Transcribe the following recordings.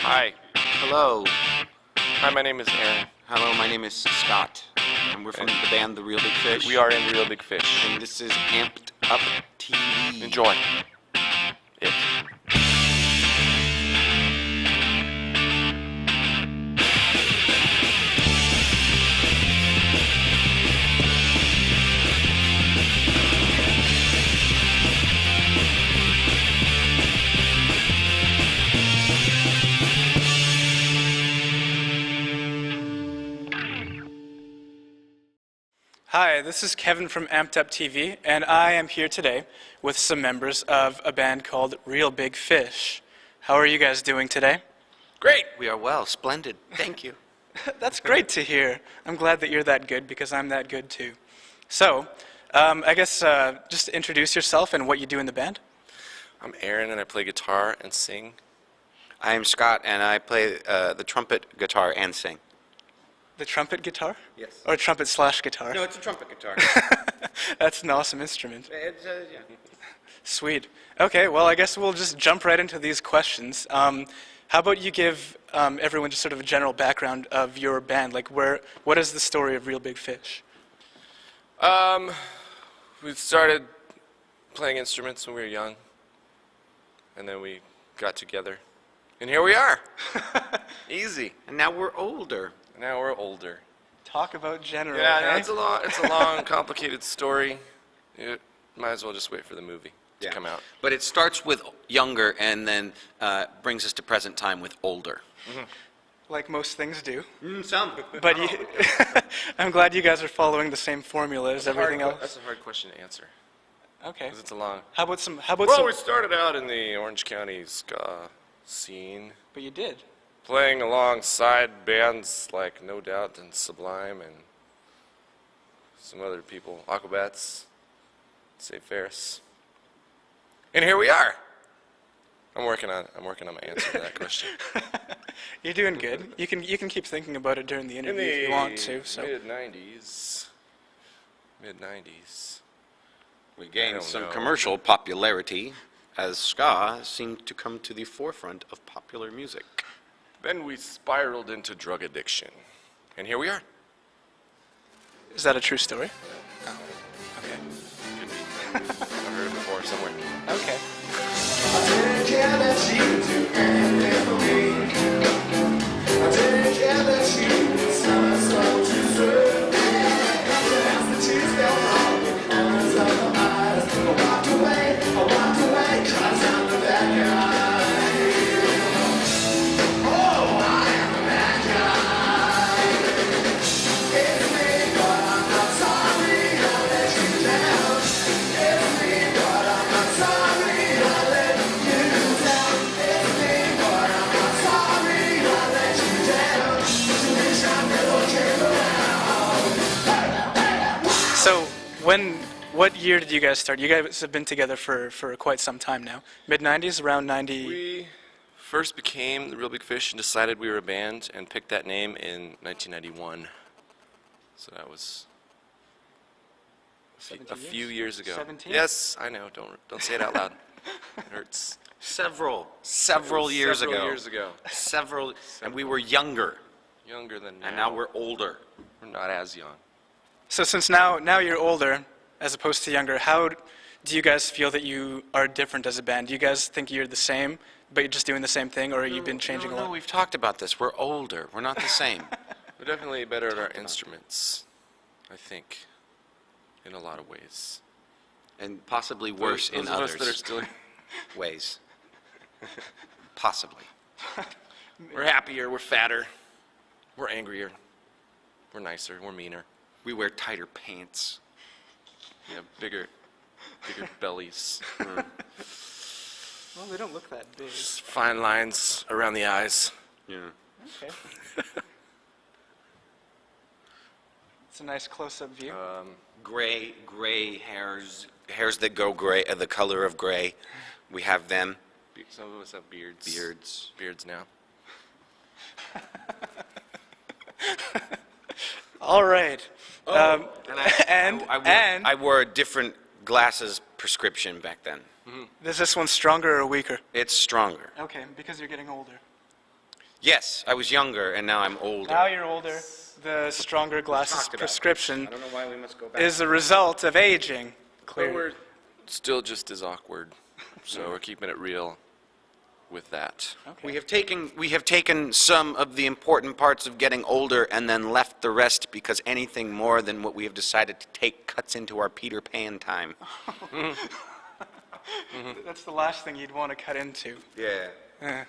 Hi. Hello. Hi, my name is Aaron. Hello, my name is Scott. And we're from the band The Real Big Fish. We are in Real Big Fish. And this is Amped Up TV. Enjoy it. Hi, this is Kevin from Amped Up TV, and I am here today with some members of a band called Real Big Fish. How are you guys doing today? Great. We are well. Splendid. Thank you. That's great to hear. I'm glad that you're that good because I'm that good too. So, I guess just introduce yourself and what you do in the band. I'm Aaron, and I play guitar and sing. I am Scott, and I play the trumpet, guitar, and sing. The trumpet guitar? Yes. Or trumpet/guitar? No, it's a trumpet guitar. That's an awesome instrument. It's, yeah. Sweet. Okay, well, I guess we'll just jump right into these questions. How about you give everyone just sort of a general background of your band? Like, what is the story of Real Big Fish? We started playing instruments when we were young, and then we got together, and here we are. Easy. And now we're older. Now we're older. Talk about general. Yeah, no, eh? it's a long, complicated story. You might as well just wait for the movie to come out. But it starts with younger and then brings us to present time with older. Mm-hmm. Like most things do. Some. But I'm glad you guys are following the same formula as everything else. That's a hard question to answer, Okay. because it's a long... How about some? Well, we started out in the Orange County ska scene, But you did. playing alongside bands like No Doubt and Sublime and some other people, Aquabats, Save Ferris. And here we are. I'm working on my answer to that question. You're doing good. You can keep thinking about it during the interview if you want to. So. mid-90s. We I gained don't some know. commercial popularity as ska seemed to come to the forefront of popular music. Then we spiraled into drug addiction. And here we are. Is that a true story? Okay. Could be. I've heard it before somewhere. Okay. So, what year did you guys start? You guys have been together for quite some time now. Mid-90s, around 90? We first became the Real Big Fish and decided we were a band and picked that name in 1991. So that was a few years ago. 17? Yes, I know. Don't say it out loud. It hurts. Several years ago. Several, and we were younger, Younger than now. and now we're older. We're not as young. So since now you're older, as opposed to younger, how do you guys feel that you are different as a band? Do you guys think you're the same, but you're just doing the same thing, or you've been changing a lot? No, we've talked about this. We're older. We're not the same. We're definitely better at our instruments, I think, in a lot of ways. And possibly worse Those in of us others that are still... ways. Possibly. We're happier, we're fatter, we're angrier, we're nicer, we're meaner. We wear tighter pants. We have bigger bellies. Well, they don't look that big. Just fine lines around the eyes. Yeah. Okay. It's a nice close-up view. Gray hairs that go gray, the color of gray. We have them. Some of us have beards. Beards now. All right. I wore a different glasses prescription back then. Is this one stronger or weaker? It's stronger. Okay, because you're getting older. Yes, I was younger, and now I'm older. Now you're older. The stronger glasses Talked about prescription this. I don't know why we must go back. is a result of aging. But Clearly. we're still just as awkward, so we're keeping it real with that. Okay. We have taken some of the important parts of getting older and then left the rest because anything more than what we have decided to take cuts into our Peter Pan time. That's the last thing you'd want to cut into. Yeah.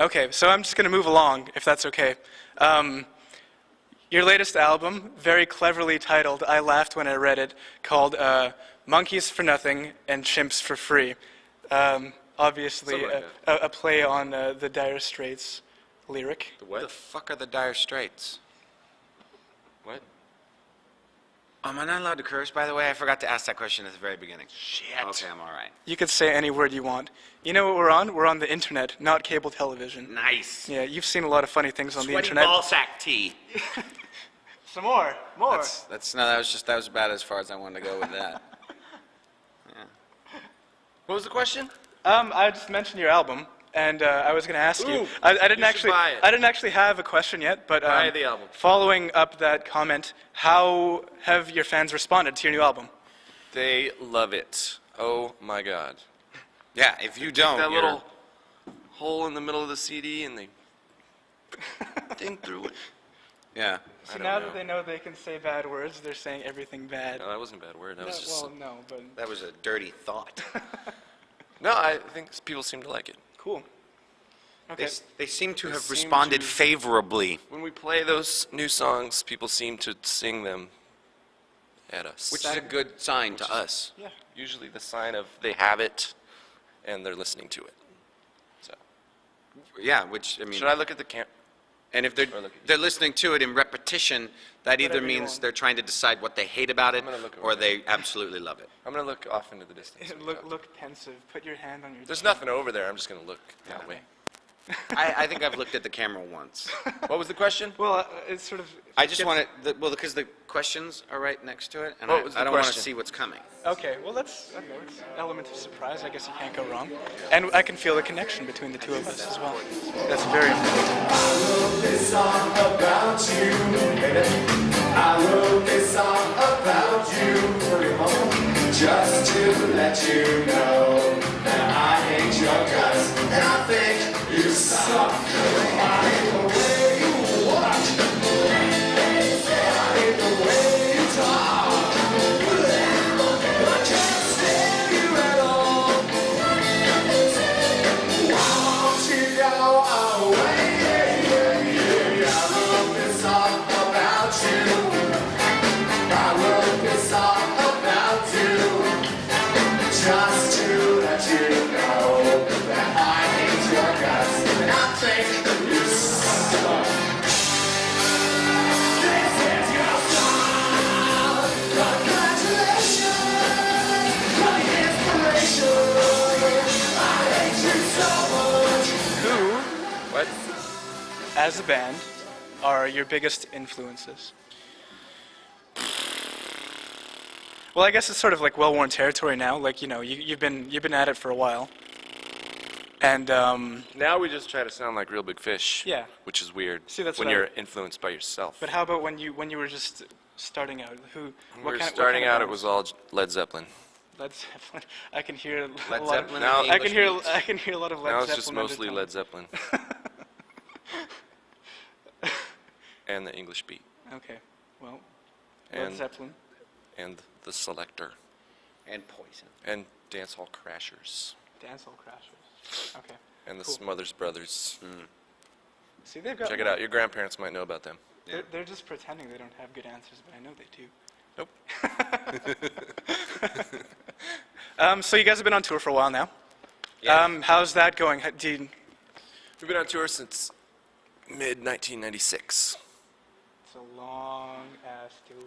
Okay, so I'm just going to move along, if that's okay. Your latest album, very cleverly titled, I laughed when I read it, called Monkeys for Nothing and Chimps for Free. Obviously, Something like a play on the Dire Straits lyric. The What the what? fuck are the Dire Straits? What? Am I not allowed to curse, by the way? I forgot to ask that question at the very beginning. Shit. Okay, I'm all right. You could say any word you want. You know what we're on? We're on the internet, not cable television. Nice. Yeah, you've seen a lot of funny things on the Sweaty internet. ballsack tea. Some more. That's no, that was about as far as I wanted to go with that. What was the question? I just mentioned your album, and I was going to ask you. Ooh, I didn't you should actually. buy it. I didn't actually have a question yet, but Buy the album. following up that comment, how have your fans responded to your new album? They love it. Oh my God. Yeah, if you don't, That you're- little hole in the middle of the CD and they think through it. yeah. So don't now know. that they know they can say bad words, they're saying everything bad. No, that wasn't a bad word. That was just. Well, no, but That was a dirty thought. No, I think people seem to like it. cool. They, Okay. they seem to They have seem responded to- favorably, When we play those new songs, people seem to sing them at us. which is a good sign to us. Yeah. Usually the sign of they have it and they're listening to it. So, Yeah, which, I mean, should I look at the camp? and if Or look at you? they're listening to it in repetition, that either Whatever you means want. they're trying to decide what they hate about it, I'm gonna look or over they absolutely love it. I'm gonna look off into the distance. Look pensive. Put your hand on your. There's chin. nothing over there. I'm just gonna look that way. I think I've looked at the camera once. What was the question? Well, it's sort of. I just gets- want to, well, because the questions are right next to it, and What was the I don't want to question? see what's coming. Okay, well that's okay. It's an element of surprise. I guess you can't go wrong. And I can feel the connection between the two of us as well. That's very important. This song about you, baby. I wrote this song about you, just to let you know that I hate your guts and I think you suck. I hate the way you walk, I hate the way you talk. I can't stand you at all. Won't you go away? I wrote this song about you. I wrote this song about you, just to let you know that I hate your guts and I think you suck. This is your song. Congratulations, for the inspiration. I hate you so much. Who, What? as a band, are your biggest influences? Well, I guess it's sort of like well-worn territory now. Like you've been at it for a while. And Now we just try to sound like Real Big Fish. Yeah. Which is weird. See, that's when what I- you're influenced by yourself. but how about when you were just starting out? When we What were kind of starting out, it bands? was all Led Zeppelin. Led Zeppelin. I can hear Led a lot. Zeppelin Now- and the I can English hear Beats. I can hear a lot of Led Now Zeppelin. it's just mostly undertones. Led Zeppelin. And the English Beat. Okay, well, Led And, Zeppelin. and the Selector. And Poison. And Dancehall Crashers. Dancehall Crashers. Okay. And the Cool. Smothers Brothers. See, they've got. Check it out. Your grandparents might know about them. They're just pretending they don't have good answers, but I know they do. Nope. So you guys have been on tour for a while now. Yeah. How's that going? Do you, We've been on tour since mid-1996. it's a long ass tour.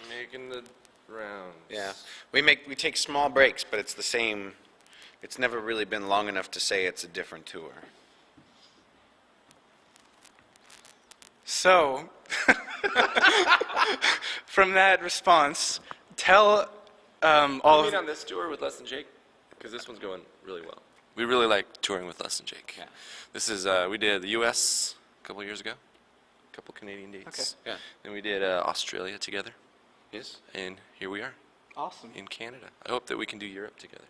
Making the rounds. Yeah, we take small breaks, but it's the same. It's never really been long enough to say it's a different tour. So, from that response, tell all You of mean on this tour with Less Than Jake? Because this one's going really well. We really like touring with Less Than Jake. Yeah. This is, we did the U.S., couple years ago. A couple Canadian dates. Yeah. Then we did Australia together. Yes. And here we are Awesome. in Canada. I hope that we can do Europe together.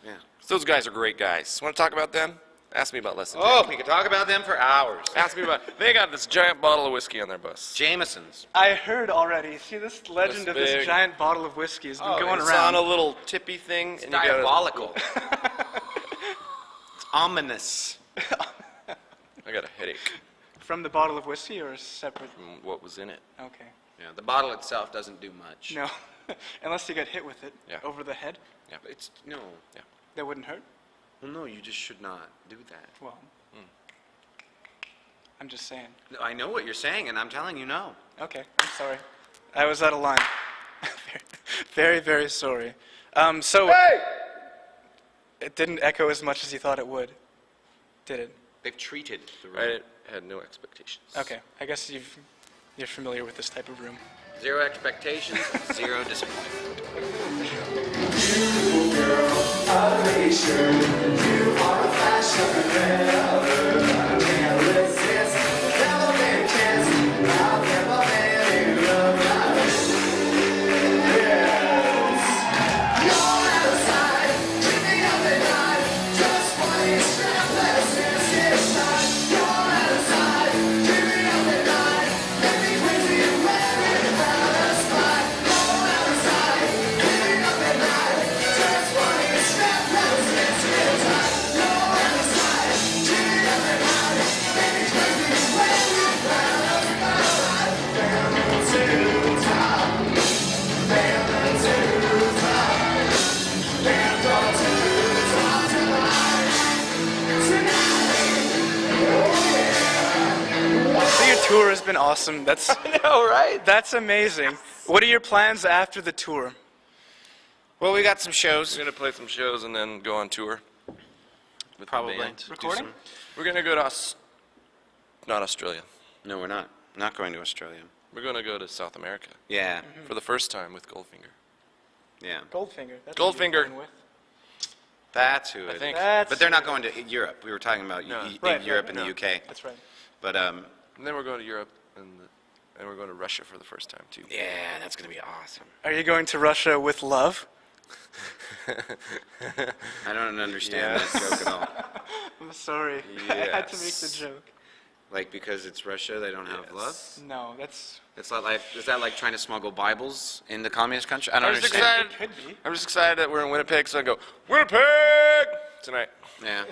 Yeah. Those guys are great guys. Want to talk about them? Ask me about Lesson Oh, we could talk about them for hours. Ask me about. They got this giant bottle of whiskey on their bus. Jameson's. I heard already. See, this legend This of this big- giant bottle of whiskey has been going it's around. on a little tippy thing. It's and you gotta- diabolical. It's ominous. I got a headache From the bottle of whiskey or separate? from what was in it. Okay. Yeah, the bottle itself doesn't do much. No, unless you get hit with it Yeah. over the head, It's no. that wouldn't hurt. Well, no, you just should not do that. Well, I'm just saying. No, I know what you're saying, and I'm telling you no. Okay, I'm sorry. I was out of line. Very, very sorry. So it didn't echo as much as you thought it would, did it? They've treated the room. I had no expectations. Okay, I guess you're familiar with this type of room. Zero expectations, zero disappointment. So your tour has been awesome. That's I know, right? that's amazing. What are your plans after the tour? Well, we got some shows. We're gonna play some shows and then go on tour. With the Probably. band. Do Recording? some- We're gonna go to not Australia. No, we're not. Not going to Australia. We're gonna go to South America Yeah. for the first time with Goldfinger. Yeah. Goldfinger. That's Goldfinger. Who you're going with. That's who I it think. is. That's But they're not who going to Europe. We were talking about No. Right, Europe right, and the no. UK. That's right. But And then we're going to Europe and we're going to Russia for the first time too. yeah, that's going to be awesome. Are you going to Russia with love? I don't understand that joke at all. I'm sorry. I had to make the Yes. joke. Like because it's Russia, they don't have love. No, that's. It's not like is that like trying to smuggle Bibles in the communist country? I don't I'm just understand. excited. It could be. I'm just excited that we're in Winnipeg, so I go Winnipeg tonight. Yeah.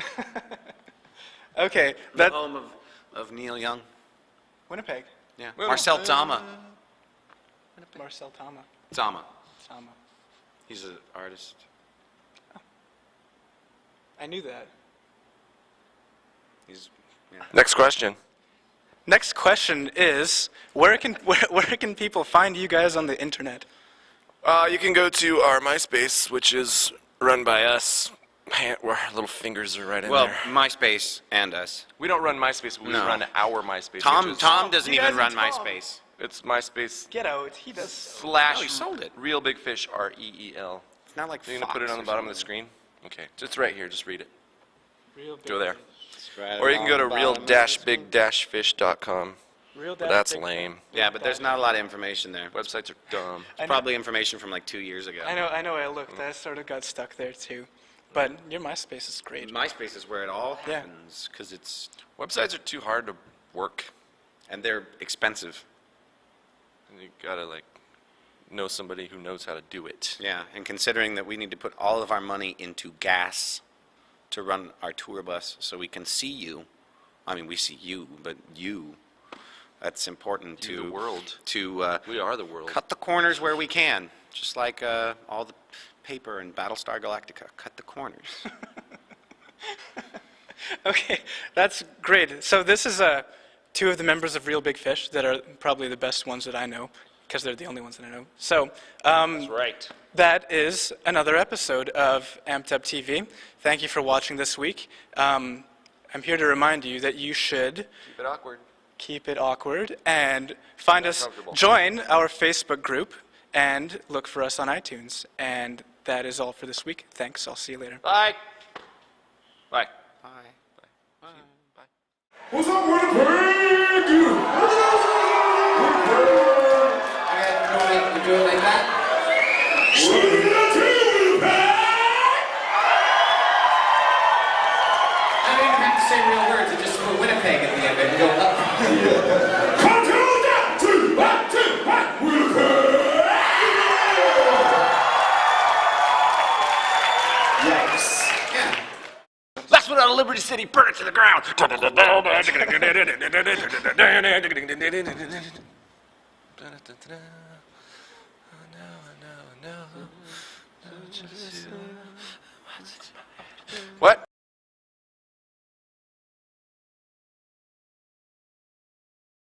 Okay, The that home of Neil Young. Winnipeg. Yeah. Well, Marcel Zama. Marcel Tama. Zama. Tama. He's an artist. I knew that. He's yeah. Next question. Next question is, where can people find you guys on the internet? You can go to our MySpace, which is run by us. Man, our little fingers are right in Well, there. MySpace and us. We don't run MySpace, but we No. run our MySpace. Tom which is, Tom doesn't you even guys run and Tom. MySpace. It's MySpace Get out. He does. slash Oh, he sold it. Real Big Fish REEL. It's not like You're gonna put it Fox on the or bottom of the something. screen. Okay, it's right here. Just read it. Real big Go there. Right Or you can go to along the bottom of the screen. real-big-fish.com. Real But that's big- lame. Yeah, but there's not a lot of information there. Websites are dumb. I know- Probably information from like 2 years ago. I know. I looked. I sort of got stuck there too. But your MySpace is great. MySpace is where it all Yeah. happens because it's Websites are too hard to work. and they're expensive. And you gotta like know somebody who knows how to do it. Yeah, and considering that we need to put all of our money into gas to run our tour bus so we can see you. I mean, we see you, but you. That's important You, to the world. to We are the world. cut the corners where we can, just like all the paper in Battlestar Galactica. Cut the corners. Okay, that's great. So this is two of the members of Real Big Fish that are probably the best ones that I know, because they're the only ones that I know. So That's right. that is another episode of Amped Up TV. Thank you for watching this week. I'm here to remind you that you should Keep it awkward. keep it awkward and find us, Uncomfortable. join our Facebook group, and look for us on iTunes. And that is all for this week. Thanks. I'll see you later. Bye. Bye. Bye. What's up, Winnipeg? have to say real words and just put Winnipeg at the end and go up. Yikes. Yeah. Last one out of Liberty City, burn it to the ground. What?